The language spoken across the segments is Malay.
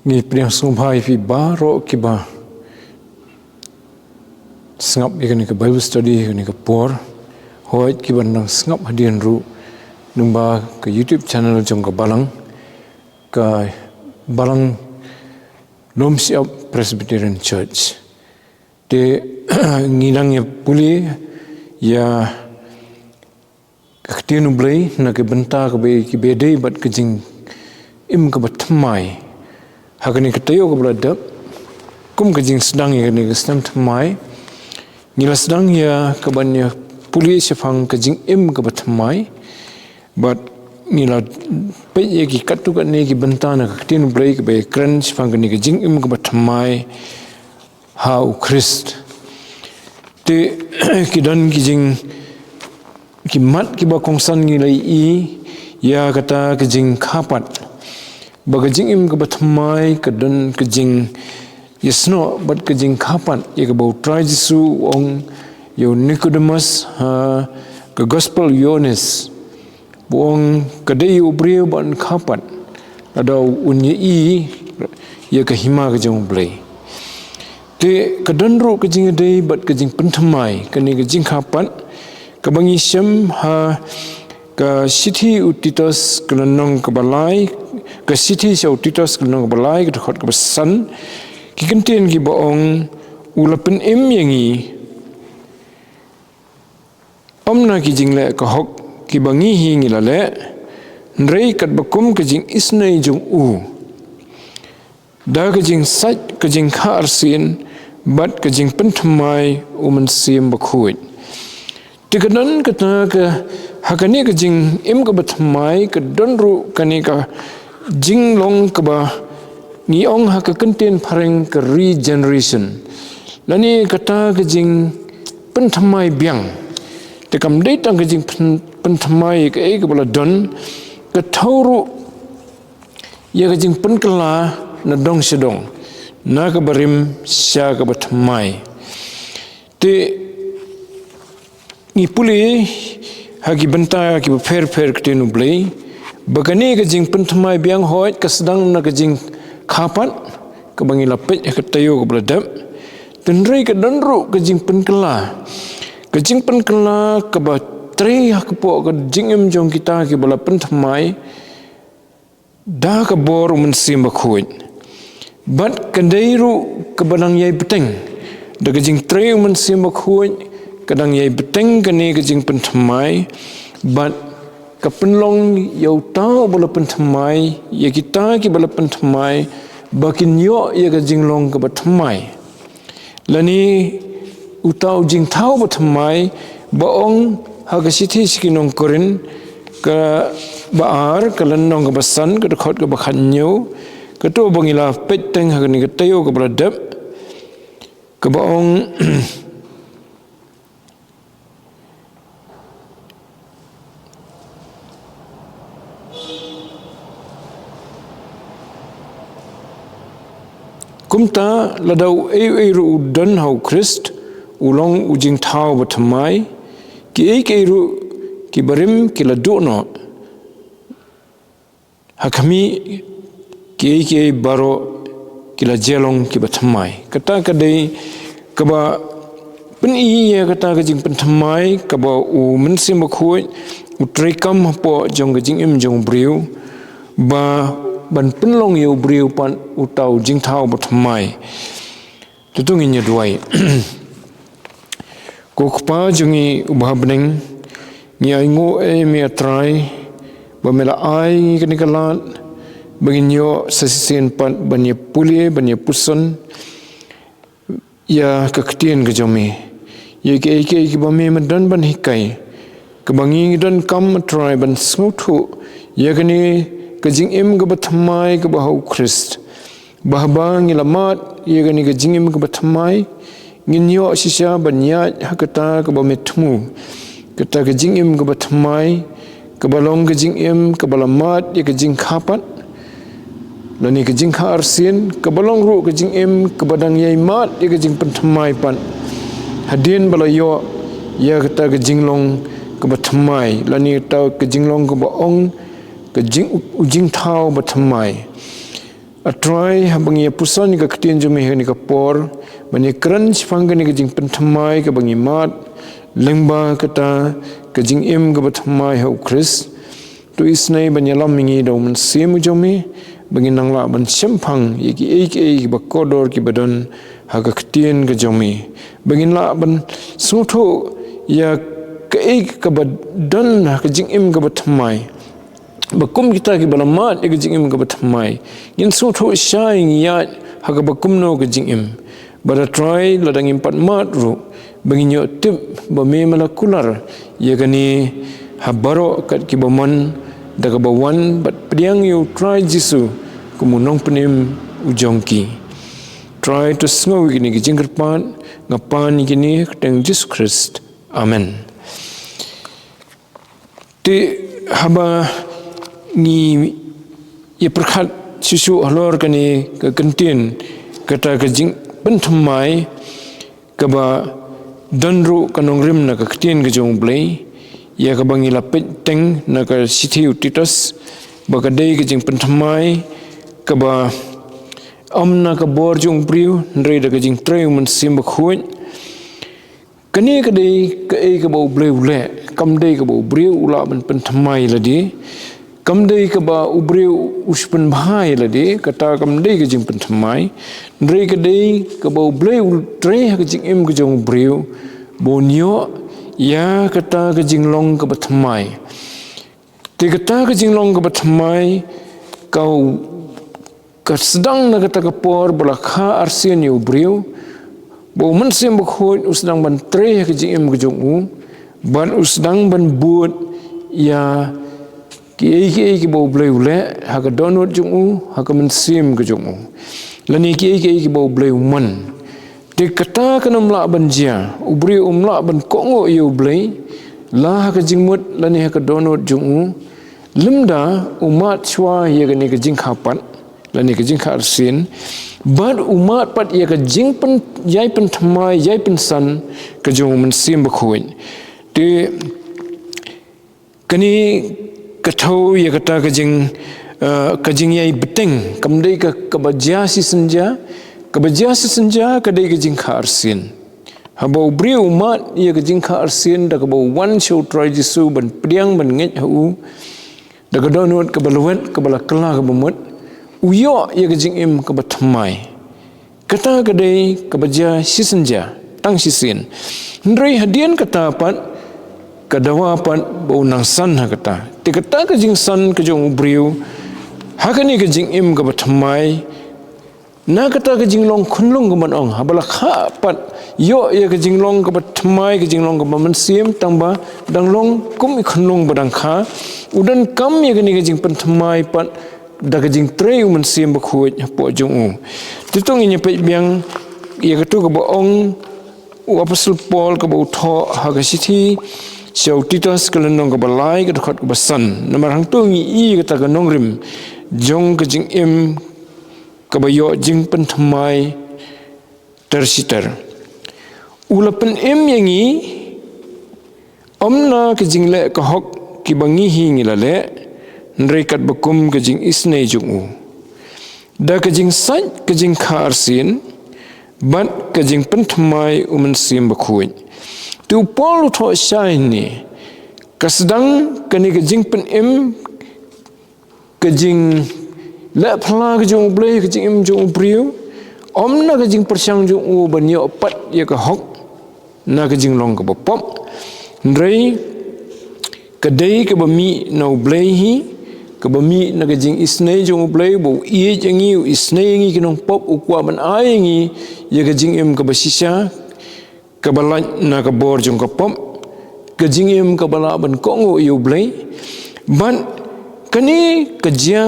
Ngi priang sumbai fi baro kiba sngap ikani ke Bible study ikani ke por hoit kiba nang sngap hadian ru numba ke YouTube channel jong ke balang Nom Siap Presbyterian Church de nginang ya puli ya ketian ublay na ke benta ke bedai bat ke jing im ke batmai hakani ketayo ke beladap kum ke jing sedang ya ni ke sedang tmai nila sedang ya ke banyak puli syafang ke jing im ke batmai bat nila pe ye ki katu ka ne ki benta na ke ketian ublay ke be kran syafang ke ni ke jing im ke batmai hau Christ te kidan ki jing ki mat ki ba kongsan ngi lai i ya kata ke jing khapat baga jing im ke batmai ke dan ke jing yesno bat ke jing khapat ye ke bau try Jesu ong yo Nicodemus ha ke gospel Yohanes buong kedai ubri ban khapat ada unye i ye ke hima ke jong blai te kedanru ke jing dei bat ke jing pentmai ke ni ke jing khapat ke bangi syam ha ke siti utitos ke nong ke balai ke siti sa utitos ke nong ke balai ke khot ke besan ki kentien ki baong ulapen em yangi omna ki jing le ke hok ki bangi hi ngi la le nrei kat bakum ke jing isnai jong u da ke jing sat ke jing kha arsin bat ke jing pentmai uman sim bakhuit tikadan kata ke hakani ke jing im ke batmai ke donru kani ka jing long ke ba ni ong ha ke kenten pareng ke regeneration lani kata ke jing pentmai biang tekam dei tang ke jing pentmai ke e ke bala don ke tauru ya ke jing penkala na dong sedong na ke barim sya ke batmai te ni puli hagi benta ki fer ke tenu blai bagani ke jing pentmai biang hoit ke sedang na ke jing khapat ke bangi lapet ke tayo ke beladap tenrei ke donru ke jing penkala ke ba tri ke po ke jing em jong kita ke bala pentmai da ke bor mensim bakhuit bat kendairu ke banang yai beteng da ke jing tri mensim bakhuit kadang yai beteng kene ke jing pentmai bat ke penlong yau tau bola pentmai ya kita ki bola pentmai bakin yo ya ke jing long ke batmai lani utau jing tau batmai baong ha ke siti sikinong korin ke baar ke lenong ke basan ke dekat ke bakhanyo ke to bangila peteng ha ke tayo ke beladap ke baong kumta ladau ru dan hau Christ ulong ujing tau batmai ki ru ki barim ki ladono hakami ki baro ki la jelong ki batmai kata kadai kaba pen iya kata ke jing pentmai kaba u mensim bakhoi utrekam po jong ke jing im jong briu ba ban penlong yu briu pan utau jing thau batmai tutungin nya duai ko khpa jungi ubah beneng ni ai ngo e me atrai ba mela ai ke nikalat baginyo sasisen pan banye puli banye puson ya kaktian ke jomi ye ke ba me madan ban hikai ke bangi dan kam atrai ban smutu ya kani kajing im ke batmai ke bahau Christ bahbang ilamat ye gani kajing im ke batmai nginyo sisya banya hakata ke bametmu kata kajing im ke batmai ke balong kajing im ke balamat ye kajing khapat lani kajing kha arsin ke balong ru kajing im ke badang yai mat ye kajing pentmai pan hadin balayo ya kata kajing long ke batmai lani ta kajing long ke baong ke jing ujing thau batmai atrai habangi pusan ka ketien jome ni ka por bani kran chipang ni ka jing penthamai ka bangi mat lengba kata ka jing im ka bathamai ho Chris tu isnai bani lamingi do man sim jome bangi nangla ban sempang yeki ek ba kodor ki badon ha ka ketien ka jome bangi la ban sutho ya ka ek ka badon ha ka jing im ka bathamai bakum kita ki balamat ke jing im ka bathamai yin so tho shine ya ha ka bakum no ke jing im bara try ladang impat mat ru banginyo tip ba me malakular ya gani habaro kat ki baman daga bawan bat priang you try jisu kumunong penim ujongki try to snow gini ki jingkerpan ngapan gini teng Jesus Christ amen ti haba ni ia perkhat susu halor kani ke kentin kata ke jing penthamai ke ba danru kanong rim na ke kentin ke jong blai ia ke bangi lapit teng na ke sithi utitas ba ke dei ke jing penthamai ke ba amna ke bor jong priu ndrei da ke jing treu men sim ba khuin kani ke dei ke ba blai ule kam dei ke ba briu ula ben penthamai ladi kam dei ka ba ubreu uspen bahai ladi kata kam dei ka jing penthamai ndrei ka dei ka ba ubreu tre ka jing em ka jong ubreu bonyo ya kata ka jing long ka bathamai te kata ka jing long ka bathamai kau ka sedang na kata ka por bala kha arsian yu ubreu bo man sem ba khoi usdang ban tre ka jing em ka jong u ban usdang ban buat ya ki bo blai ule ha ka donut jung u ha ka men sim ka jung u lani ki bo blai man te kata ka nam la ban jia ubri la ban kongo yu blai la ha ka jingmut lani ha ka donut jung u limda umat chwa ye ga ni ka jing khapat lani ka jing khar sin bad umat pat ye ka jing pen yai pen thamai yai pen san ka jung men sim ba khuin te kani kathau ya kata kajing yai beteng kamdei ka bajia si senja kadai kajing kharsin habo bri umat ya kajing kharsin da ka wan show try jisu ban priang ban ngej hu da ka donut ka balwet ka bala kala ka bamut uyo ya kajing im ka bathamai kata kadai ka bajia si senja tang si sin ndrei hadian kata pat kadawa pat bau nang san ha kata te kata ka jing san ka jong ubriu ha ka ni ka jing im ka bathamai na kata ka jing long khunlung ka manong ha bala kha pat yo ya ka jing long ka bathamai ka jing long ka man sim tangba dang long kum khunlung badang kha udan kam ya ka ni ka jing bathamai pat da ka jing tre man sim ba khuj po jong u titong inya pe biang ya ka tu ka ba ong apostle Paul ka ba tho ha ka sithi Siau Titus kelenong ke balai ke dekat ke besan. Nama hang tu ngi kata ke nongrim jong ke jing im ke bayo jing penthamai tersiter. Ula pen im yangi omna ke jing le ke hok ki bangi hingi lale nrekat bakum ke jing isne jung u. Da ke jing saj ke jing kharsin bat ke jing penthamai umen sim bakhuin. Tu Paul tho shine ni kasedang kani ke jing pen im ke jing la phla ke jong ble ke jing im jong priu omna ke jing persang jong u banyo pat ya ke hok na ke jing long ke bopop ndrei ke dei ke bami no ble hi ke bami na ke jing isne jong ble bo ie jangi isne ngi ke nong pop u kwa ban ai ngi ya ke jing im ke basisha kabalaj na kabor jong kapom kajingim kabala ban kongo yu blai ban kani kajia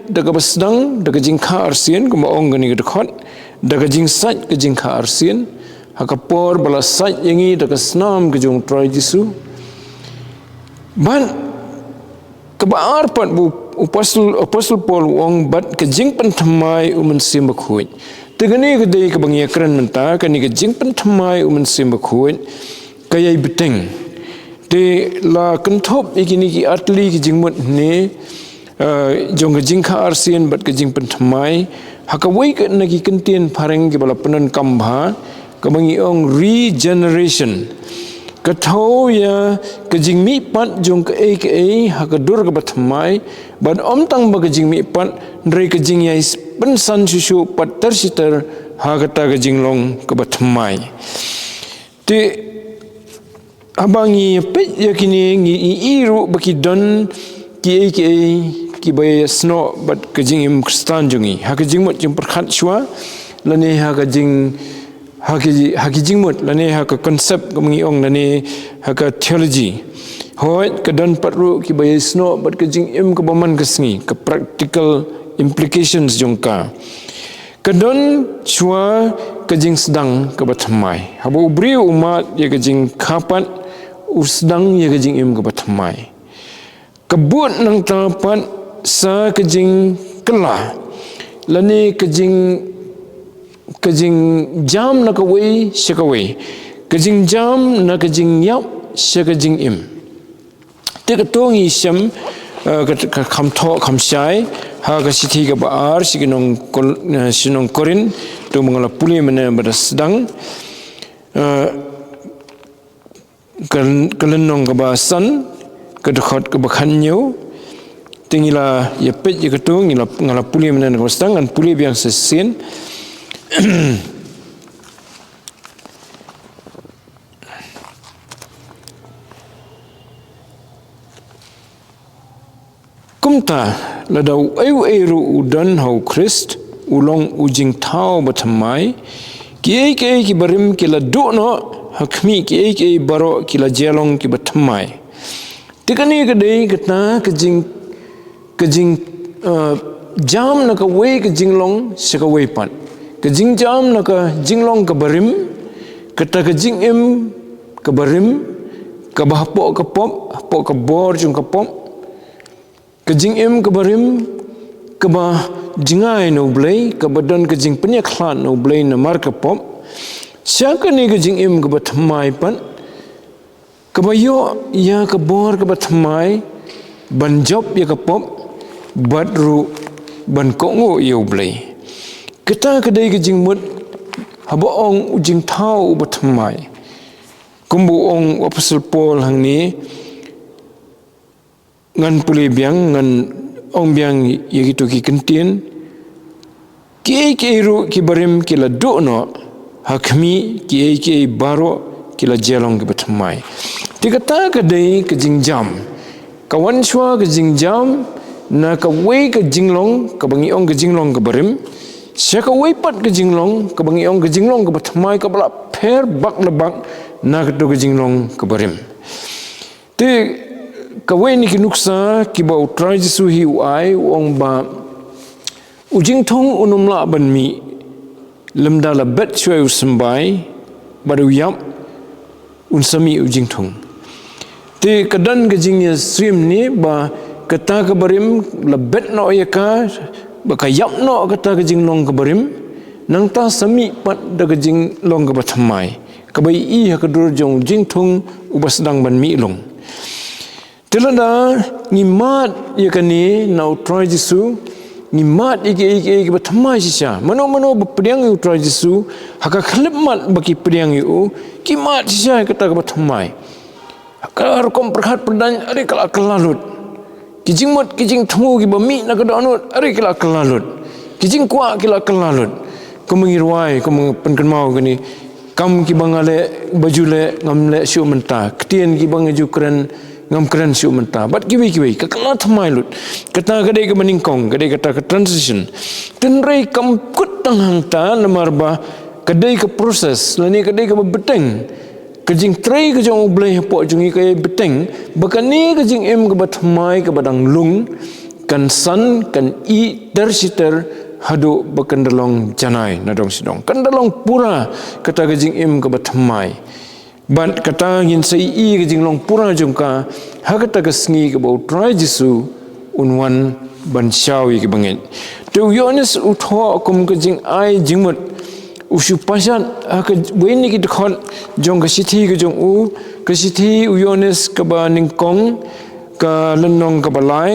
da kabasdang da kajing kha arsian kuma ong gani gadkhot da kajing saj kajing kha arsian hakapor bala saj yangi da kasnam kajong try jisu ban kabaar pat bu apostle Paul wong bat kajing penthamai umen sim bakhuj tegani kedai ke bangia keren menta kani ke jing penthamai umen sim bakhuin kayai beteng te la kenthop ikini ki atli ki jingmut ne jong ke jing kha arsian bat ke jing penthamai hakawai ke nagi kentien pareng ke bala penan kambha kabangi ong regeneration kathau ya ke jing mi pat jong ke hakadur ke bathamai ban om tang ba ke jing mi pat ndrei ke jing yai pensan susu pat tersiter hakata ke jing long ke bathamai te abangi pet yakini ngi iru baki don ki bay sno bat kajing im kristan jungi hakajing mot jing perkhat shwa lane hakajing hakijing mot lane haka concept kamangi ong lane haka theology hoit kadon patru ki bay sno bat kajing im kabaman kasngi ke practical implications jongka kadon shwa kajing sedang kebathamai habu bri umat ya kajing kapat usdang ya kajing im kebathamai kebut nang tapat sa kajing kelah lani kajing jam na kawai syakawai kajing jam na kajing yap syakajing im te katongi syam kam tho kam syai ha ka sithi ka baar sinong korin tu mengala puli mana pada sedang kelenong ke basan kedekhat ke bakhanyo tingila ya pet je ketung ngala puli mana ke sedang kan puli biang sesin kumta ladau ayu udan hau Christ ulong ujing tau bathamai ki barim ki la no hakmi ki baro ki la jelong ki bathamai tikani kadai kata kajing jam na ka wei ka jinglong saka wei pat kajing jam na ka jinglong ka barim kata kajing im ka barim ka bahpo ka pop ka bor jung ka pop kajing im ka barim ka bah jingai no blai ka badan kajing penyak khlan no blai na mar ka pop siaka ni kajing im ka bathamai pan ka bayo ya ka bor ka bathamai ban job ya ka pop badru ban kongo ya blai kita kadai kajing mut haba ong ujing thau bathamai kumbu ong apostle Paul hang ni ngan puli biang ngan ong biang yaitu ki kentien ki ru ki barim ki la no hakmi ki baro ki la jelong ki bathamai tikata kadai ke jingjam kawan shwa ke jingjam na ka wei ke jinglong ka bangi ong ke jinglong ke barim sya ka wei pat ke jinglong ka bangi ong ke jinglong ke bathamai ka bala pher bak lebak na ka ke jinglong ke barim te kawai ni kinuksa kiba utrai jisu hi uai wong ba ujing thong unumla ban mi lemda la bet chwe usambai baru yap unsami ujing thong te kadan gajing ya stream ni ba kata kabarim la bet no yaka ba kayap no kata gajing long kabarim nang ta sami pat da gajing long ka bathamai kabai i hakadur jong jing thong ubasdang ban mi long telada ngimat yakani na utrai jisu ngimat ike bathamai sisa mano bepediang utrai jisu haka khlipmat baki pediang yu kimat sisa kata bathamai haka rokom perhat perdan ari kala kelalut kijing temu ki bami na kadonut ari kala kelalut kijing kwa kala kelalut kumengirwai penkenmau gani kam ki bangale bajule ngamle syu menta ketien ki bangaju keren ngam keren syu menta bat kiwi ka kala thamai lut kata kadai ke meningkong kadai kata ke transition tenrei kam kut tang hang ta namarba kadai ke proses lani kadai ke beteng kejing trei ke jong blai po jungi ke beteng bakani kejing em ke bathamai ke badang lung kan san kan i tersiter hadu bakandalong janai nadong sidong kandalong pura kata kejing em ke bathamai ban kata ngin sei i kejing long pura jongka hakata ke sngi ke bau trai jisu unwan ban shawi ke bangit tu yones utho kum kejing ai jingmut usu pasat ke weni ki dekhon jong ke sithi ke jong u ke sithi yones ke ba ningkong ke lenong ke balai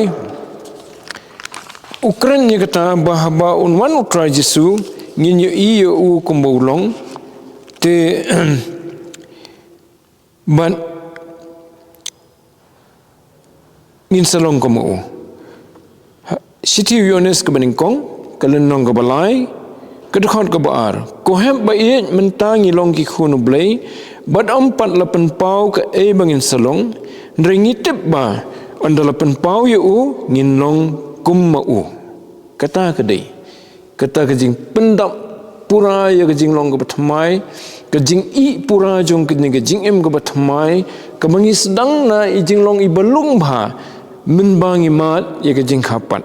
Ukraine kata bahaba unwan utra Jesu nginyo iyo u kumbaulong te ban ngin salong komo Siti Yones kebeningkong kalenong kebalai kedekhat kebaar kohem baik mentangi long ki khunu blai bad 48 pau ke bangin salong ringitip ba andalapan pau yu ngin long kummau kata kedai kata kejing pendap pura ya kejing long ke batmai kejing i pura jong kejing em ke batmai kebangi sedang na ijing long i belung ba menbangi mat ya kejing kapat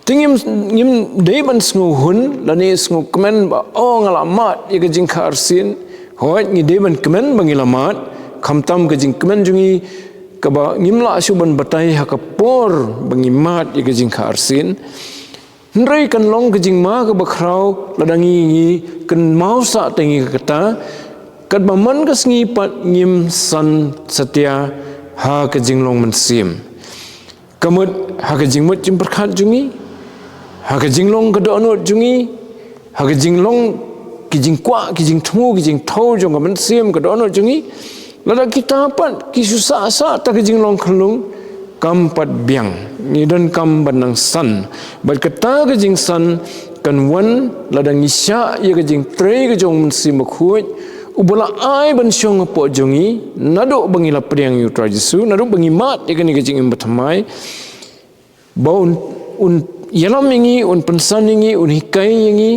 tingim ngim deban sngu hun lani sngu kemen ba ngalamat ya kejing karsin hoit ngi deban kemen bangilamat kamtam kejing kemen jungi kaba ngimla asuban batai hakapor bangimat ya kejing karsin Ndrai kan long kejing ma ke bakrau ladangi kan mausa tengi kata kat baman kas ngi pat ngim san setia ha kejing long mensim kamut ha kejing mut jim perkhat jungi ha kejing long kedonot jungi ha kejing long kejing kwa kejing thmu kejing thau jong mensim kedonot jungi lada kita pat ki susah sa ta kejing long khlung kampat biang ni dan kam banang san bat kata kejing san kan wan ladang isya ya kejing tre kejong mensim khut ubala ai ban syong po jongi nado bangila priang yu tra Jesu nado bangimat ya kejing imbatmai baun un yalam ingi un pensan ingi un hikai ingi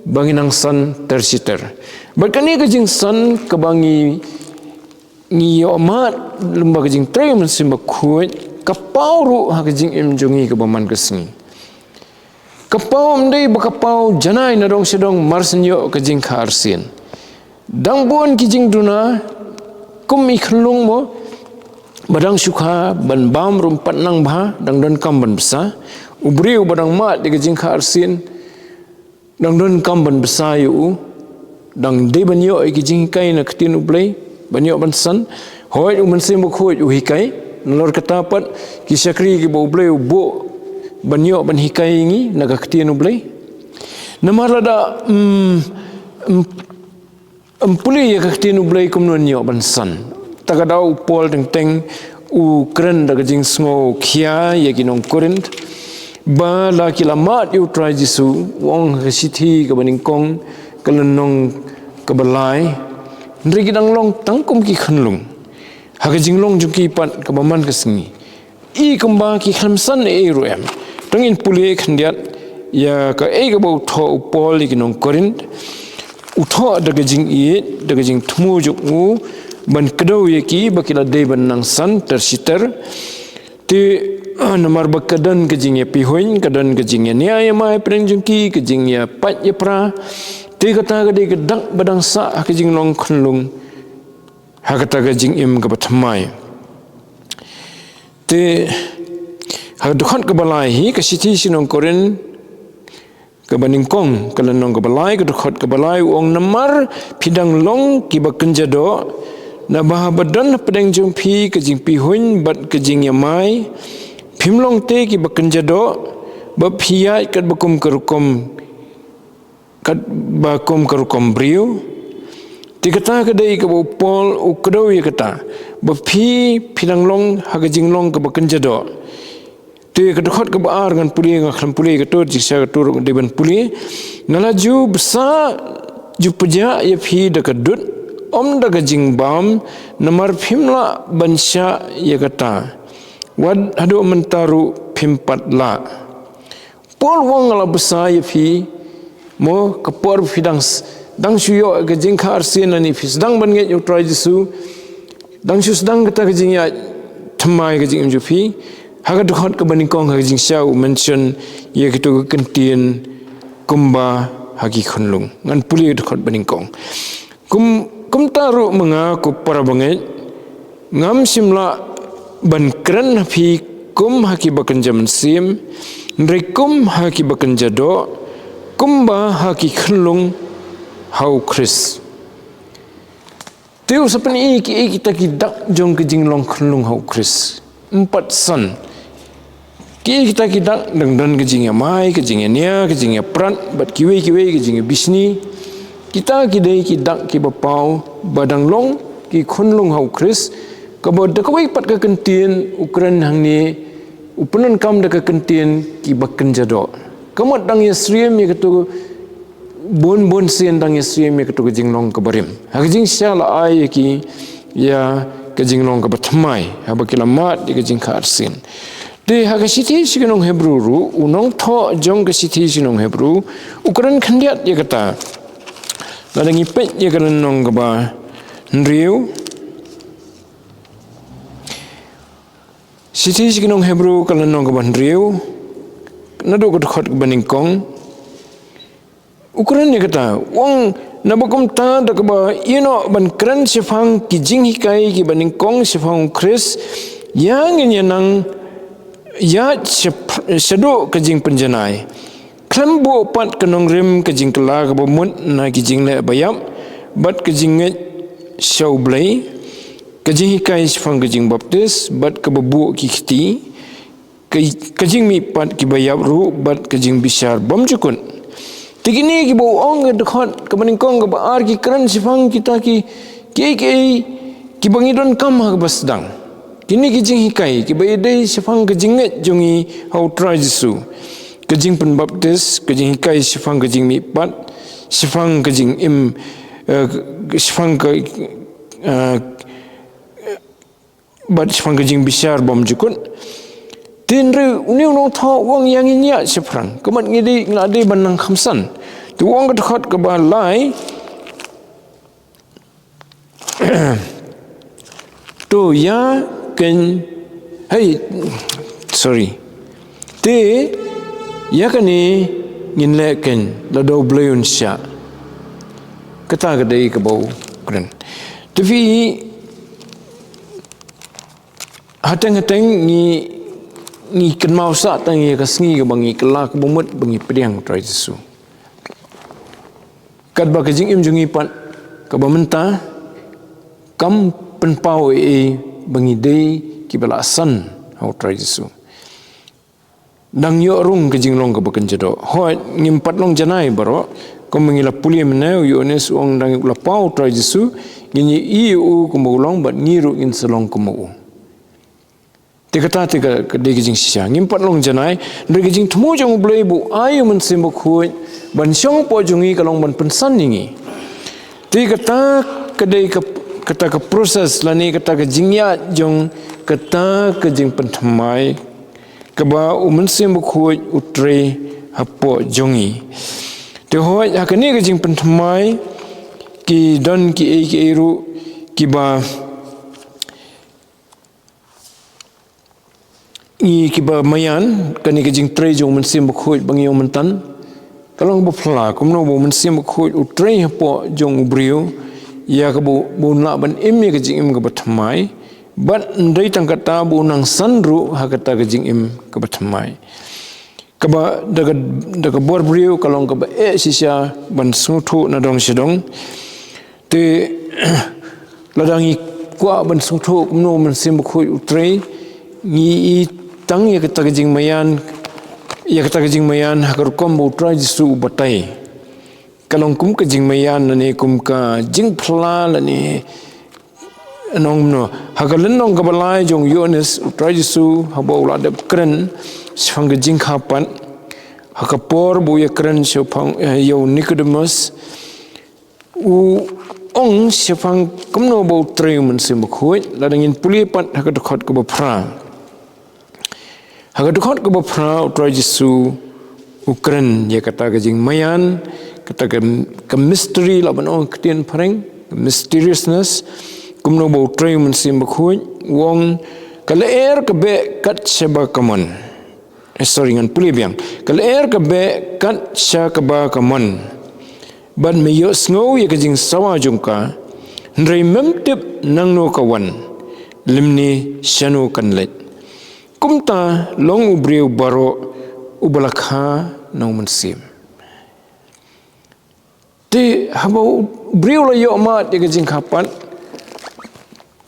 banginang san tersiter bat kani kejing san kebangi ni amat lembaga jing tre mensim khut kapau ru ha jing im jungi ke baman kesni kapau mdei bakapau janai nadong sedong marsenyo ke jing kharsin dang bon ki jing duna kum ikhlung mo badang sukha ban bam rum patnang bha dang don kam ban besa ubriu badang mat de jing kharsin dang don kam ban besa yu dang de ban yo ki jing kai na ktin ublei banyak bansan hoi umansim bukhoi uhikai nalor katapat ki syakri ki boblei bo banyak ban hikai ngi naga ktian ublei namarada puli ya ktian ublei kumnon yo bansan tagadau pol teng u kren daga jing sngo khia ya kinong korint ba la kilamat yu tra Jesu wong hasithi ka baningkong kalenong kabalai Ndri kidang long tangkum ki khanlung haga jinglong juki pat kabaman kesngi I kemba ki khamsan ruem tangin puli khandiat ya ka ka bau tho pol ki nong korint utho daga jing daga jing thmu juk u ban kedau ye ki bakila de ban nang san tersiter ti namar bakadan ke jing ye pihoin kadan ke jing ye nia mai preng jungki ke jing ye pat ye pra Ti kata gede gedak badang sa kejing long khnlung ha kata kejing im ke batmai te ha dukhan ke balai hi ke siti sinong koren ke baningkong kalenong ke balai ke dukhat ke balai ong namar pidang long ki bakenjado na bah badan pedeng jumpi kejing pihuin bat kejing yamai phimlong te ki bakenjado baphiai kat bakum kerukom kat bakum kerukom briu tikata kedai ke pol ukdau ye kata baphi pidang long hagajing long ke bakenjado te kedokhat ke baar ngan puli ngaklam puli ke tur jiksa ke tur deban puli nalaju besa jupaja ye phi dekadut om dagajing bam namar phimla bansha ye kata wad hadu mentaru phimpat la pol wong la besa ye phi mo kapor fidang dang suyo ke jingkha arsin ani fis dang ban nge tra Jesu dang su sedang kata ke jing ya thamai ke jing jufi haga dukhat ke baningkong ha jing syau mention ye kitu ke kentien kumba hagi khunlung ngan puli dukhat baningkong kum taru mengaku para banget ngam simla ban kran phi kum haki bakenjam sim rekum haki bakenjado kumba haki khlung hau Chris teu sapani kita ki dak jong ke jinglong khlung hau Chris 4 san kita dan kejing mai kejing nia kejing pran bat kiwe kejing bisni kita kidai kidak ki bapau badang long ki khunlung hau Chris kabod dakawai pat ka kentien Ukraine hang ni upenan kam da ka kentien ki bakken jado kamot dang yasriem ye katu bon sen dang yasriem ye katu kejing long kabarim haging syala ai ki ya kejing long ka batmai habakila mat di kejing ka arsin de hagasiti signong Hebrew ru unong tho jong gasiti sinong Hebrew Ukraine khandiat ye kata ladangi pet ye kan nong ba nriu siti signong Hebrew kan nong ba nriu nado ko khot baning kong Ukraine ye kata wong nabakom ta da ba ino ban kran sifang kijing hikai ki baning kong sifang Chris yang nang ya sedo kejing penjanai klembo pat kenong rim kejing kela ke bomut na kejing le bayam bat kejing nge show blay kejing hikai sifang kejing baptis bat ke bebu ki khiti kejing mi pat ki bayap ru bat kejing bisar bom cukun tigini ki bo ong dekat ke meningkong ke baar ki keren sifang kita ki bangidon kam ha basdang kini kejing hikai ki bayadai sifang kejing nget jongi hau try Jesu kejing pen baptis kejing hikai sifang kejing mi pat sifang kejing sifang ke bat sifang kejing besar bom jukun tinre uni no tha wang yang inya sifang kemat ngidi nglade banang khamsan tu wang dekat ke balai tu ya ken te ya kani nginle ken la do bleun sha kata kadai ke bau kren tapi hatang ni ken mau sa tang ye ka sngi ke bangi kela ke bomut bangi pedang trai Jesu kat ba kejing im jungi pat ka bamenta kam penpau bangi dei ki balasan hau trai Jesu dang yo rung kejing long ke baken jado hoi ngimpat long janai baro ko mengila pulia menau yo nes ong dang la pau trai Jesu ngini iu ko long bat ngiru in selong ko mo tiga ke kejing sia ngimpat long janai de kejing temu jong blei bu ayu men simbo khoi ban syong po jungi kalong ban pensan ningi tiga kedai ke kata ke proses lani kata ke jingya jong kata ke jing pentamai keba umensim bukhoi utre hapo jongi te hoi hakani ke jing pentamai ki don ki eru ki ba mayan kani ke jing tre jong mensim bukhoi bangi mentan kalong bopla kumno bo mensim bukhoi utre hapo jong ubriu ya ke bu nak ban im ke jing im ke batmai bat ndai tang kata bu nang sanru ha kata ke jing im ke batmai ke ba daga bor briu kalong ke ba sisa ban sutu na dong sidong te ladangi kwa ban sutu kumno men sim khoi utre ni tang ya kata ke jing mayan ha kar kom bu trai Jesu batai kalong kum ke jing mayan ni kum ka jing phla la ni nong no hagalan nong ka balai jong Yohanes utrai Jesu habo la de kren sfang ke jing khapan hakapor bu ye kren sfang yo Nicodemus u ong sfang kumno bo tre men sim khoi la dangin puli pat hakadkhot ke bapra utrai Jesu ukren ye kata ke jing mayan kata ke mystery la banong ketien pareng mysteriousness kumno bo tray men sim khoi wong kala ke be kat seba kamon ngan puli biang kala ke be kat sha ka ba kamon ban me yo sngo ye ke jing sawa jungka ndrei memtip nang no kawan limni shanu kanlet kumta long ubriu baro ubalakha no men sim ti habo briu la yo ma de jing khapan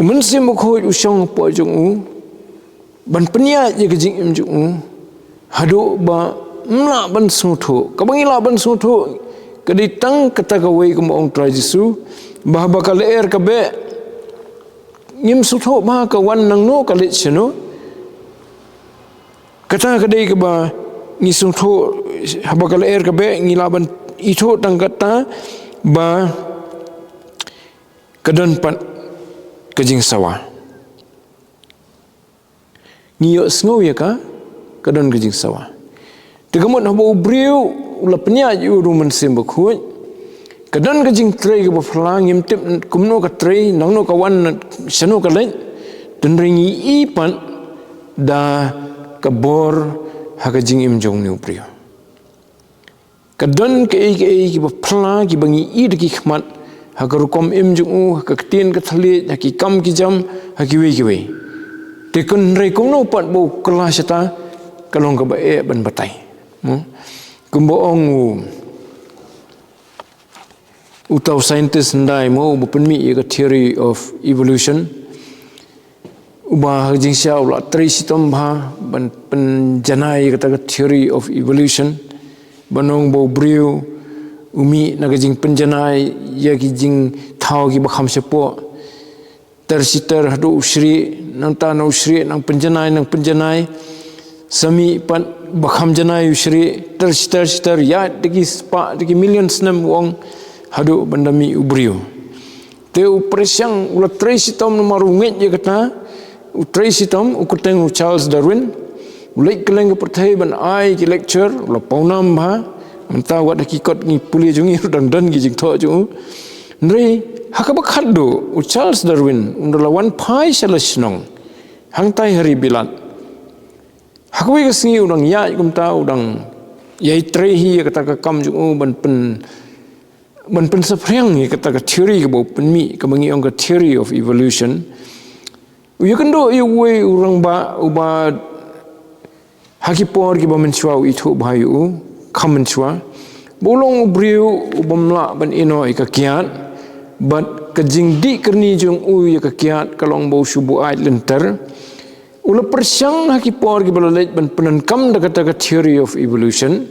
umen sim khoi usong po jong u ban penia ye jing im jong hadu ba mla ban suthu kabangila ban suthu kaditang kata kawai kum ong trai Jisu bah bakal er kabe ngim suthu ba ka wan nang no kalit seno kata kadai ke ba ngi suthu habakal er kabe ngilaban itu tang kata ba kadan pat kajing sawa ngiyo sngo ya ka kadan kajing sawa tegamot habo ubriu ula penya yu rumen simbakhuj kadan kajing tray ke baflang yim tip kumno ka tray nangno ka wan sano ka lain dan ringi ipan da kabor hakajing im jong ni ubriu kadan ke ki baflang ki bangi i de ki khmat hakarukom im jong u hakatien ka thali haki kam ki jam haki we te kun rei kumno pat bo kelasata kalong ka ba e ban batai kumboong utau scientist ndai mo bupenmi ka theory of evolution uba hajing sia ula tri sitom bha ban penjanai kata theory of evolution banong bo briu umi nagajing penjanai ya ki jing thau ki bakham sepo tersitar hadu usri nang tanau usri nang penjanai sami pan bakham janai usri tersitar ya degi spa degi millions nam wong hadu bandami ubriu te upresyang ula tresitom nomor ngit je kata utresitom ukuteng Charles Darwin ulai keleng perthai ban ai ki lecture ula paunam ba menta wat hakikot ngi puli jungi udang dan gi jing tho ju nrei hakabak haddo Charles Darwin undala wan pai salasnong hangtai hari bilat hakwi kesingi udang ya kumta udang yai trehi kata ka kam ju ban pen saprang kata ka theory ke bo penmi ka bangi ong ka theory of evolution you kendo you we urang ba uba hakipor ki ba menchwa itu bhayu kam menchwa bolong briu ubamla ban ino ka kiat bat kajing di kerni jung u ya ka kiat kalong bo subu ai lenter ula persyang hakipor ki balalait ban penankam da kata ka theory of evolution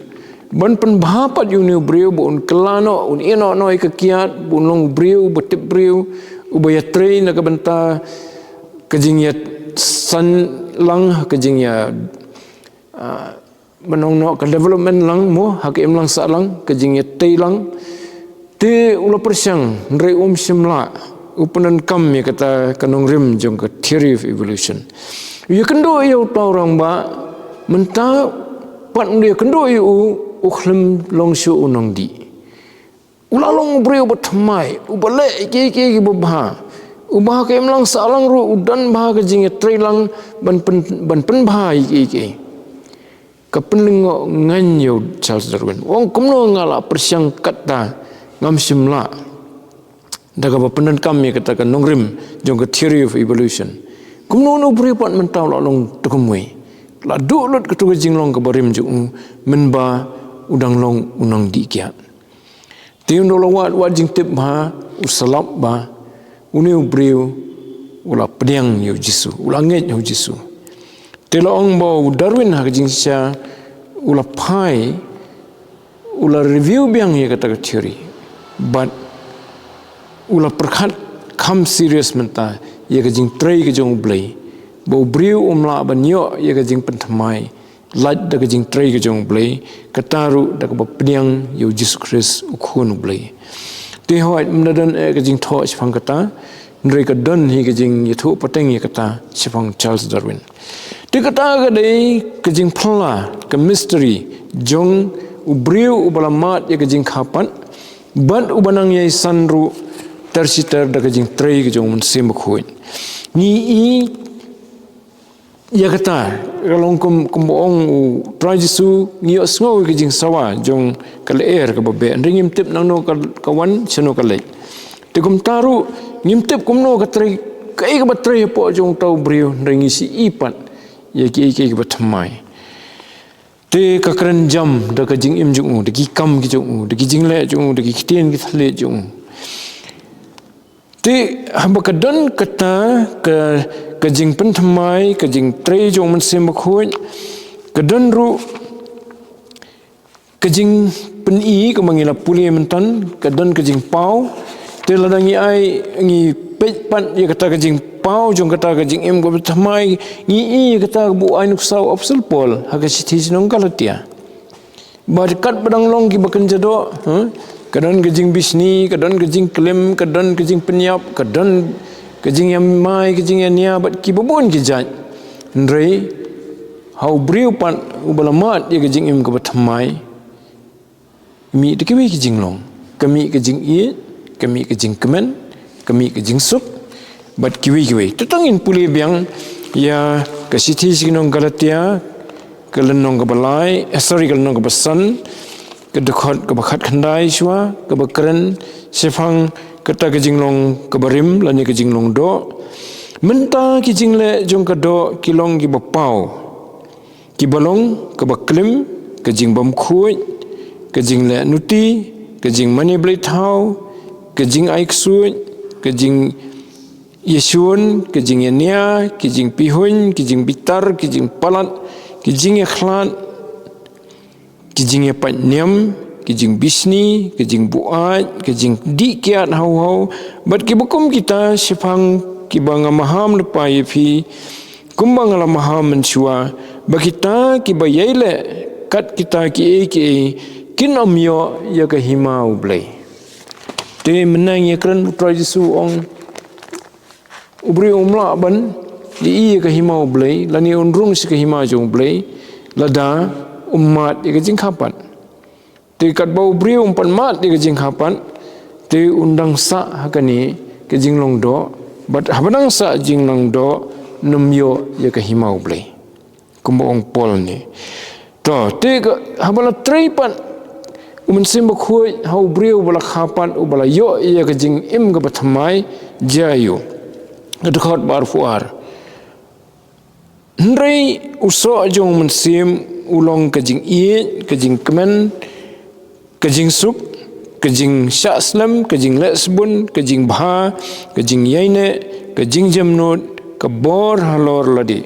ban pen bhapat uni briu bon kelano un ino no ka kiat bonong briu betip briu ubaya train ka benta kajing ya san lang kajing ya manong no ka development lang mo hakim lang sa lang kajing ya tei lang te ula persyang nrei simla upanan kam ya kata kanong rim jong ka theory of evolution ya kendo ya orang ba menta pat dia kendo ya ukhlem long shu unong di ulalong breu batmai ubale ki babha ubah ke emlang salang ru udan bah ke jing trei lang ban pen bhai ki kapenlingo nganyo Charles Darwin wong kumno ngala persyang kata ngam simla daga bapenan kami katakan nongrim jong ke theory of evolution kumno no bripat mentau la long tukumwe la du lut ke tu jing long ke barim jung menba udang long unang di kiat tiun do wat jing tip ba usalap ba uni ubriu ula pediang yu Jisu ula nget yu Jisu tela ong bo Darwin ha jing sia ula pai ula review biang ye kata theory but ula perkhat kam serious menta ye ka jing trei ke jong blai bo briu umla banyo ye ka jing penthamai lad da ka jing trei ke jong blai kataru da ka pediang yu Jesus Christ ukhun blai ti hoit mnadan e ka jing tho chfang kata nrei ka don hi ka jing yathu pateng ye kata chfang Charles Darwin ti kata ka dei ka jing phla ka mystery jong ubriu ubalamat ye ka jing khapan ban ubanang ye sanru tersitar da ka jing trei ka jong sim khuin ni i ya kata kalong kumboong try Jisu ngiyo sngo ka jing sawa jong kaleer ka babe ringim tip nangno kawan seno kalai te kum taru ngim tip kumno ka trei kai ka batrei po jong tau brio ringi si ipat ye ki ka batmai te ka kran jam da ka jing im jung de ki kam ki jung de ki jing le jung de ki tien ki thale jung te hamba ka don kata ka jing penthamai ka jing trei jong man sim khoi Kedon ru kejing peni ke mangila puli mentan kedon kejing pau teladangi ai ngi pejpan ia kata kejing pau jong kata kejing em go bethamai ngi i kata bu ai nuk sau opsel pol haga sithi sinong kalatia barkat pedang long ki bakan jado kadon kejing bisni kadon kejing klem kadon kejing penyap kadon kejing yang mai kejing yang nia bat ki bobon ki jat ndrei hau briu pan ubalamat ia kejing em go bethamai mi de kemi kejing long kami kejing i kami kejing kemen kami kejing sup bat kiwi tutangin puli biang ya kasithi sinong galatia kelenong ke balai kelenong ke besan ke dekat ke bakat khandai shwa ke bakren sefang kata kejing long ke barim lani kejing long do menta kejing le jong ke do kilong ki bapau ki balong ke baklim kejing bam khuj kejing le nuti kejing mani blai thau kejing aik suj kejing yesun kejing yania kejing pihun kejing bitar kejing palat kejing ikhlan kejing yapanyam kejing bisni kejing buat kejing dikiat hau bat ki bukum kita sifang ki banga maham lepa yepi kumbang la maham menshua bakita ki bayaile kat kita ki kin omyo ya ke himau blai te menang ya kran putra Yesu ong ubri umla ban di ke himau blai lani unrung si ke himau jong blai lada umat ya ke jingkapan te kat bau ubri umpan mat ya ke jingkapan te undang sa hakani ke jinglong do bat habadang sa jinglong do numyo ya ke himau blai kumbo ong pol ni to te habala tripan umensim bakhuy hau briu bala khapan ubala yo ia kejing im ga bathamai jayu gadkhot bar fuar ndrei uso jong mensim ulong kejing i kejing kemen kejing sup kejing syaslam kejing lesbun kejing bha kejing yaine kejing jamnut kabor halor ladi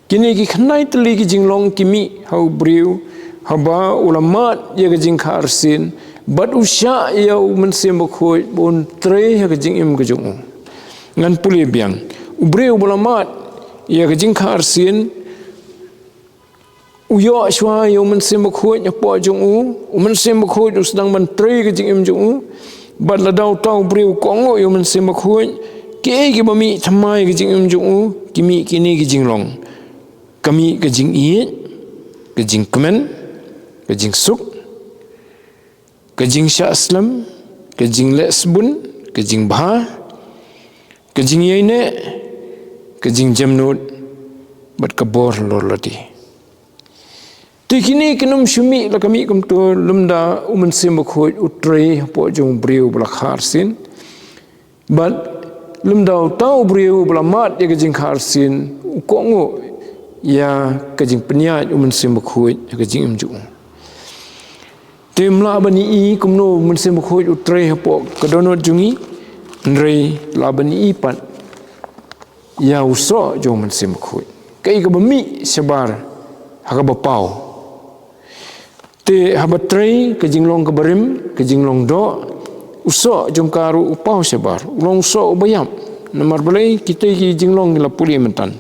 kini ki khnai tli kejing long kimi hau briu haba ulamat ya kejing kharsin bat usya ya mensim bakhoy bon tre ya kejing im kejung ngan puli biang ubre ulamat ya kejing kharsin uyo shwa ya mensim bakhoy ya po jung mensim bakhoy sedang menteri kejing im jung bat ladau tau ubre kongo ya mensim bakhoy ke ki bami thamai kejing im jung kimi kini kejing long kami kejing i kejing kemen kejing suk kejing syaslam kejing lesbun kejing bha kejing yaine kejing jamnut bat kabor lor lati tikini kenum syumi la kami kum to lumda umen sim bakhoy utre po jong briu bla kharsin bat lumda tau briu bla mat ya kejing kharsin ukongo ya kejing penyat umen sim bakhoy kejing imju Timla bani i kumno mensim bakhoy utre po kadonot jungi ndrei la bani i pat ya uso jo mensim bakhoy kai ka bami sebar haga bapau te habatrei ke jinglong ke barim ke jinglong do uso jong karu upau sebar ulong uso ubayam nomor balai kita ki jinglong la puli mentan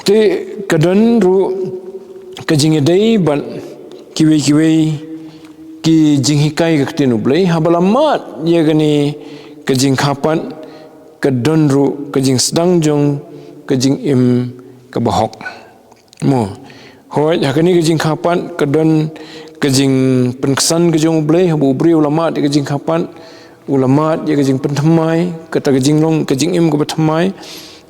te kadan ru ke jingedai ban kiwi ki jinghikai ke tinu blai habalamat ye gani ke jingkapan ke donru ke jing sedang jong ke jing im ke bahok mo hoi hakani ke jingkapan ke don ke jing penkesan ke jong blai habu bri ulamat ke jingkapan ulamat ye ke jing penthamai kata ke jinglong ke jing im ke bethamai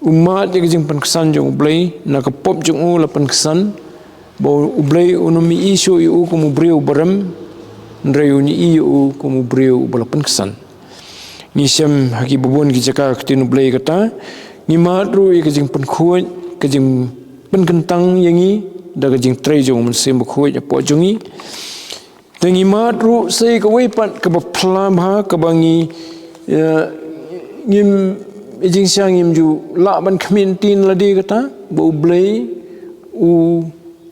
umat ye ke jing penkesan jong blai na ke pop jong la penkesan bo ublay unumi isu yu kumu briu baram ndrei uni iu kumu briu balapan kesan ni sem haki bubun ki jaka ketinu blay kata ni matru i kejing penkhuj kejing penkentang yangi da kejing trei jong mensim bakhuj apo jongi tengi matru sei ka wepat ka baplam ha ka bangi ngim ijing siang ngim ju la ban kmintin ladi kata bo ublay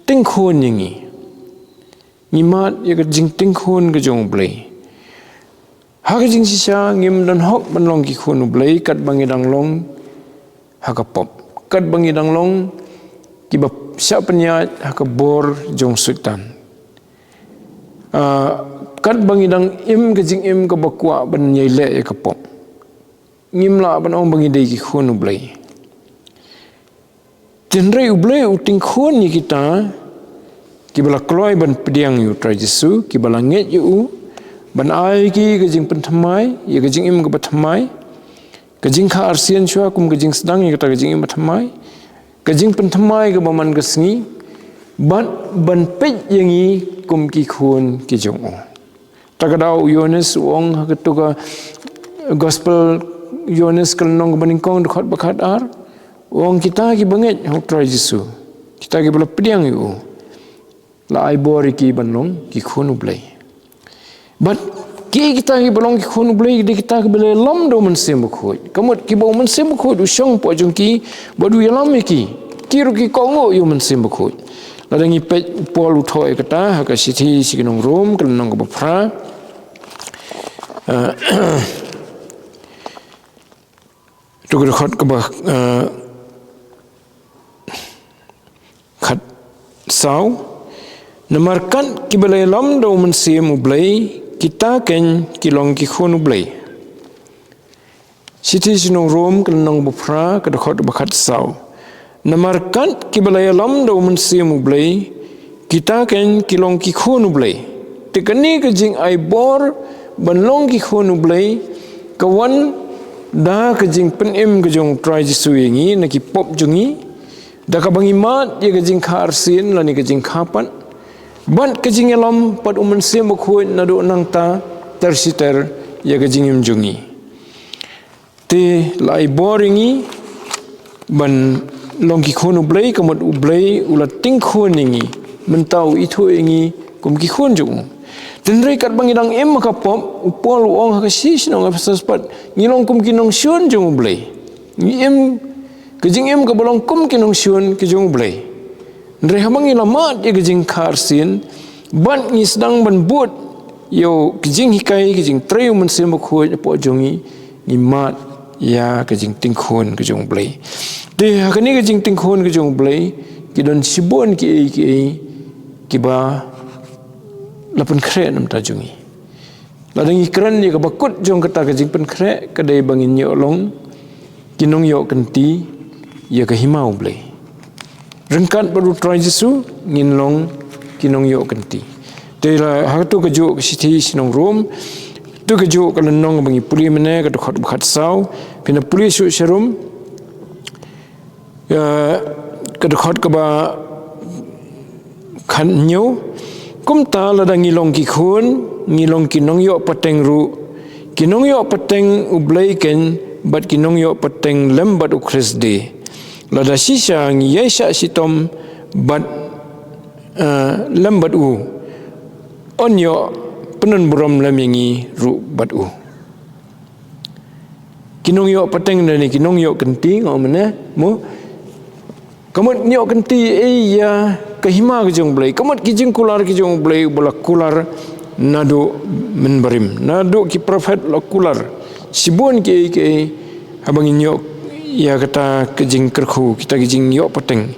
ting khôn ngi ngimat ya ka jing ting khôn ka jong blai ha ka jing sisa ngim dan hok ban long ki khôn blai kat bangi dang long ha ka pop kat bangi dang long ki ba sya penya ha ka bor jong sultan kat bangi dang im ka jing im ka bakwa ban nyai le ya ka pop ngim la ban ong bangi dei ki khôn blai tenrei ublai uting khôn ni kita kibala kloi ban pediang yu tra Jesu kibala nget yu ban ai ki gajing penthamai ya gajing im ga bathamai gajing kha arsian chua kum gajing sedang ya kata gajing im bathamai gajing penthamai ga baman gasngi ban pej yangi kum ki khun ki jong tagadau Yohanes wong ha ketuga gospel Yohanes kalnong baningkong dekat bakat ar wong kita ki banget hok tra Jesu kita ki bala pediang yu la ai bori ki banong ki khunu blai but ki kita ki balong ki khunu blai di kita ki bele lam do man sem khoi kamot ki bo man sem khoi du shong po jong ki bodu yalam ki ru ki kongo yu man sem khoi la dangi pe pol u thoi kata ha ka sithi siginong rom kalnong ko phra tu ko khot ko ba khat sau namarkan kibalai lam do mensim ublai kita ken kilong ki khun ublai siti sinong rom kenong bufra kedekhot bakat sau namarkan kibalai lam do mensim ublai kita ken kilong ki khun ublai tekani ke jing ai bor banlong ki khun ublai kawan da ke jing penim ke jong try Jesu ngi na ki pop jungi da ka bangi mat ye ke jing khar sin la ni ke jing khapan ban kajing elam pat uman sem khoi na do nang ta tersiter ya kajing im jungi te lai boringi ban longki khon ublai kamot ublai ula ting khon ngi mentau itu ngi kum ki khon jung tenrei kat bangidang em ka pop upol ong ka sis nong apsas pat ngilong kum kinong syun jung ublai ngi em kajing em ka bolong kum kinong syun ki jung ublai Ndre hamangi lamat ya kejing karsin ban ni sedang ban buat yo kejing hikai kejing treu men sem khoi po jongi ni mat ya kejing tingkhon kejong blai de hakani kejing tingkhon kejong blai kidon sibon ki ba lapun kre nam ta jongi ladangi kran ni ka bakut jong kata kejing pen kre kadai bangin yo long kinong yo kenti ya ka himau blai rengkat baru try Jesu nginlong kinong yo kenti tela hatu kejo sithi sinong rom tu kejo kalenong bangi puli mene ka dokhat bakhat sau pina puli su serum ya ka dokhat ka ba khan nyu kum ta la dang ngilong ki khun ngilong kinong yo pateng ru kinong yo pateng ublai ken bat kinong yo pateng lembat ukres de lada sisa ngi yesa sitom bat lembat u onyo penun buram lemingi ru bat u kinong yo pateng ni kinong yo kenti ngomene mo kamot nyo kenti ya kahima kejong blai kamot kijing kular kejong blai bola kular nado menbarim nado ki prophet lo kular sibon ke abangin yo ya kata kejing kerku kita kejing yok peteng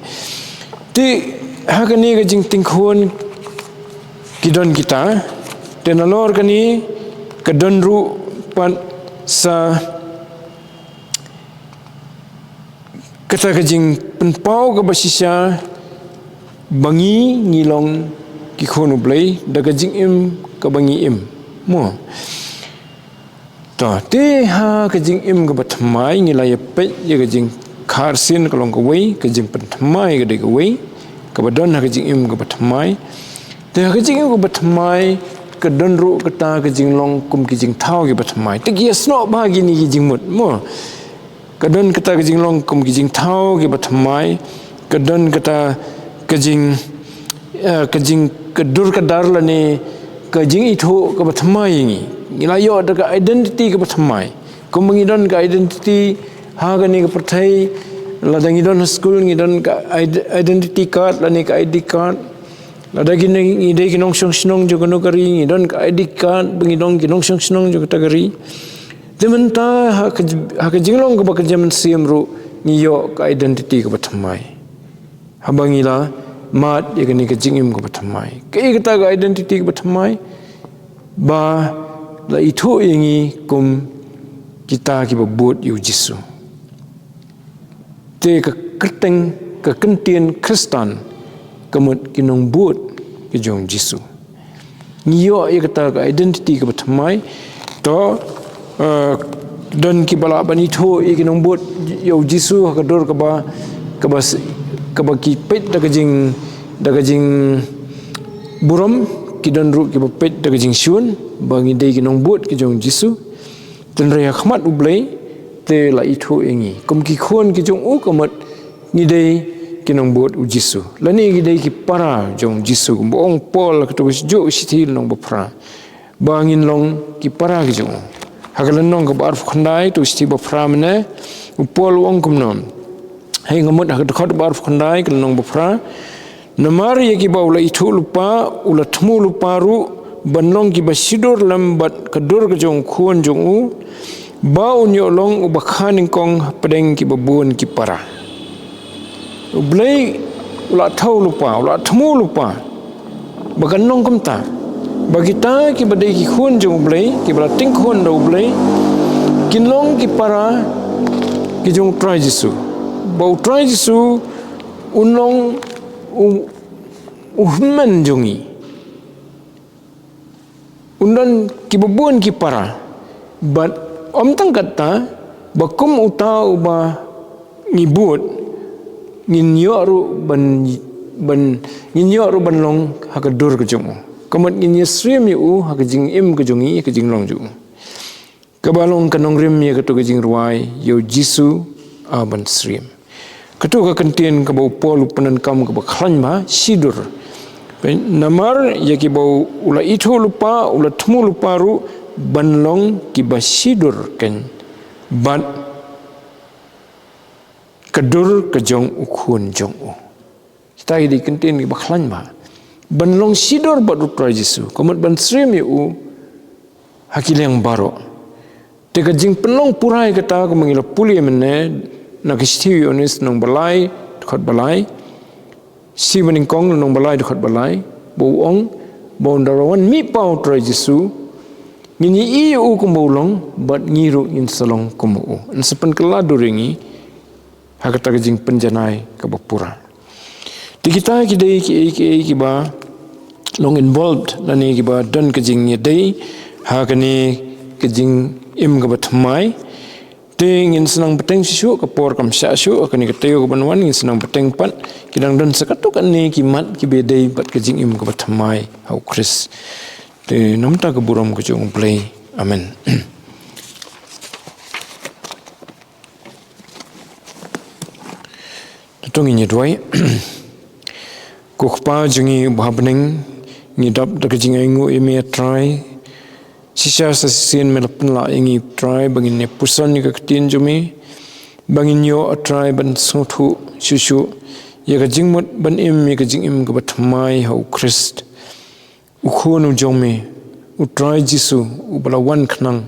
ti hakani kejing tingkhon kidon kita tenalor kani kedon ru pan sa kata kejing penpau ke basisa bangi ngilong ki khonu blai da kejing im ke bangi im mo te ha kejing im ke batmai ngilai pe ye kejing kharsin kalong ke wei kejing patmai ke de ke wei ke badon ha kejing im ke batmai te ha kejing im ke batmai ke don ru kata kejing long kum kejing thau ke batmai te ki sno ba gi ni kejing mut mo ke don kata kejing long kum kejing thau ke batmai ke don kata kejing kedur kedar la ni kejing itu ke batmai ngi ngila ada ke identity ke pathamai kumengidon ke identity ha gani ke perthai lada ngidon school ngidon ka identity card lani ka ID card lada gini ngidai kinong song jo kono kari ngidon ka ID card bengidong kinong song jo kata kari dementa ha jinglong ka bakajam siam ru ngiyo ka identity ka bathamai habangila mat yakni ka jingim ka bathamai ke kata ka identity ka bathamai ba la itu ingi kum kita ki babut yu Jisu te ka kerteng ka kentien Kristan kemut kinong but ke jong Jisu ngiyo ya kata ka identity ka bathamai to dan ki bala bani tho kinong but yu Jisu ka dor ka ba ki pet da jing buram ki dan ru ki pet da jing syun bangi dei kinong but ki jong Jisu dan raya khmat ublei te la itu ingi kum ki khon ki jong u kamat ni dei kinong bot u Jisu lani ki dei ki para jong Jisu bong pol ka to jo sithil nong bapra bangin long ki para ki jong hagalan nong ka bar khandai to sti bapra mane u pol wong kum nom hai ngamut ha khot bar khandai ka nong bapra namar ye ki baula itu lupa ula thmu lupa ru banlong ki basidor lambat kadur ka jong khon jong u bau nyolong ubakhaning kong pedeng ki babun ki para ublei ula thau lupa ula thmu lupa baganong kamta bagita ki badai ki khun jong ublei ki bala ting khun da ublei kinlong ki para ki jong try Jisu bau try Jisu unong uhman jongi undan ki babun ki para but om tang kata bakum uta uba ngibut nginyoru ban nginyoru ban long hakadur ke jong kamat nginye srim yu hakajing im ke jongi ke jing long ju kabalong kanong rim ye katu ke jing ruai yo Jisu aban srim katu ka kentien ka bau pol penan kam ka bakhlan ma sidur namar ye ki bau ula itu lupa ula thmu lupa ru banlong ki basidur ken bat kadur ke jong ukhun jong u kita di kentin ki bakhlan ba banlong sidur bat utrai Jisu komot ban srim yu hakileng baro te ka jing penlong purai kata ko mangila puli mene na kisti yonis nong balai khot balai si baning kong nong balai khot balai bo ong bo ndarawan mi pau utrai Jisu ngini iu kumbulong bat ngiru in salong kumu an sepen keladu ringi hakata jing penjanai ka bapura di kita ki dei ki ba long involved lani ki ba dan ke jing ye dei hakani ke jing im ka batmai ting in senang peteng sisu ka por kam sya syu akani ka teo ka banwan in senang peteng pat kidang dan sakatu kan ni ki mat ki be dei bat ke jing im ka batmai hau Kris te namta ke buram ke jong play amen tutong ini doi kokpa jungi bhabning ni dap da ke jing aingu eme try sisa sasin melapun la ingi try bangin ne pusan ni ka tin jumi bangin yo a try ban sothu shushu ye ka jingmut ban im ye ka jing im ka batmai hau Christ ukhonu jome utrai Jisu ubala wan khnang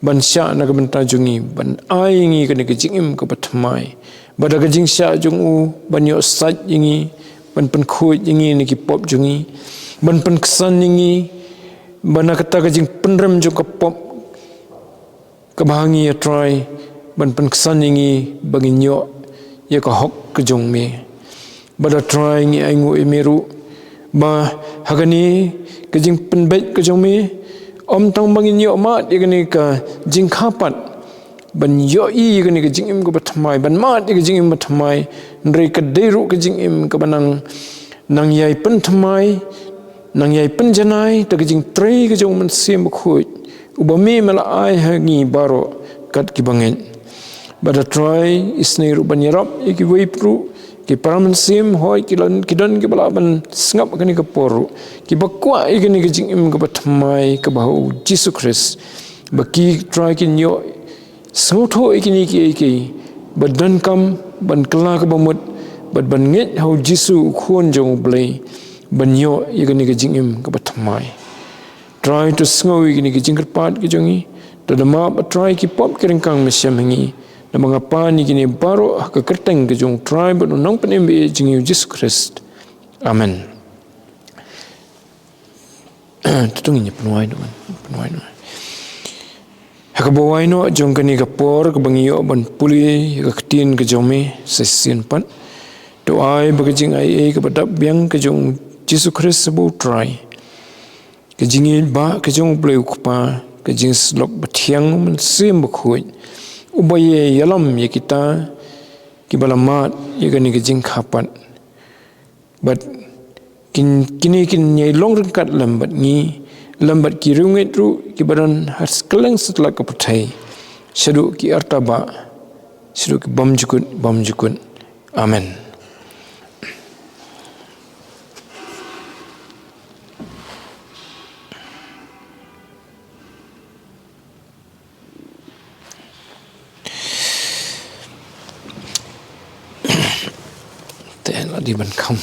ban sha na ka banta jungi ban ai ngi ka ne ka jingim ka batmai bada ka jing sha jung u ban yo sat yingi ban pen khoi yingi ne ki pop jungi ban pen ksan yingi bana kata ka jing penram jung ka pop ka bhangi ya try ban pen ksan yingi bangin yo ya ka hok ka jong me bada try ngi aingu emeru ba hagani ke jing penbet ke jome om tang bangin yo mat ye gani ka jing khapat ban yo i gani ke jing im ko batmai ban mat ye ke jing im batmai ndrei ka deiru ke jing im ka banang nang yai pen thamai nang yai pen janai ta ke jing trei ke jong man sim khoi ubami mala ai hangi baro kat ki bangen bada try isnei ru ban yarap ye ki wei pru ki paraman sim hoi kidan ki balaban sngap kani ka poru ki bakwa igani ki jingim ka batmai ka bahu Jisu Kris baki try ki nyo sotho ikini ki badan kam ban kala ka bamut bad ban nget hau jisu khon jong blai ban yo igani ka jingim ka bathamai try to sngo igani ka jingkat pat ka jongi tadama try ki pop kerengkang mesyam hangi na mga pani gini baro ka kerteng ka jong try but nang panembe jingi Jesus Christ amen. Tutungin niya penuai naman hakabawai no jong kani kapor ka bangiyo ban puli ka ketin ka jome sesin pan doai bagajing ai ka badap biang ka jong Jesus Christ sabu try ka jingil ba ka jong bleu kupa ka jing slok bathiang man sim bakhui ubaye yalam ye kita ki balamat ye gani ka jing khapat but kini nyai long rengkat lambat ni lambat ki rungit ru ki badan has keleng setelah keputai syadu ki artaba syadu ki bam jukun amen. Di ban kam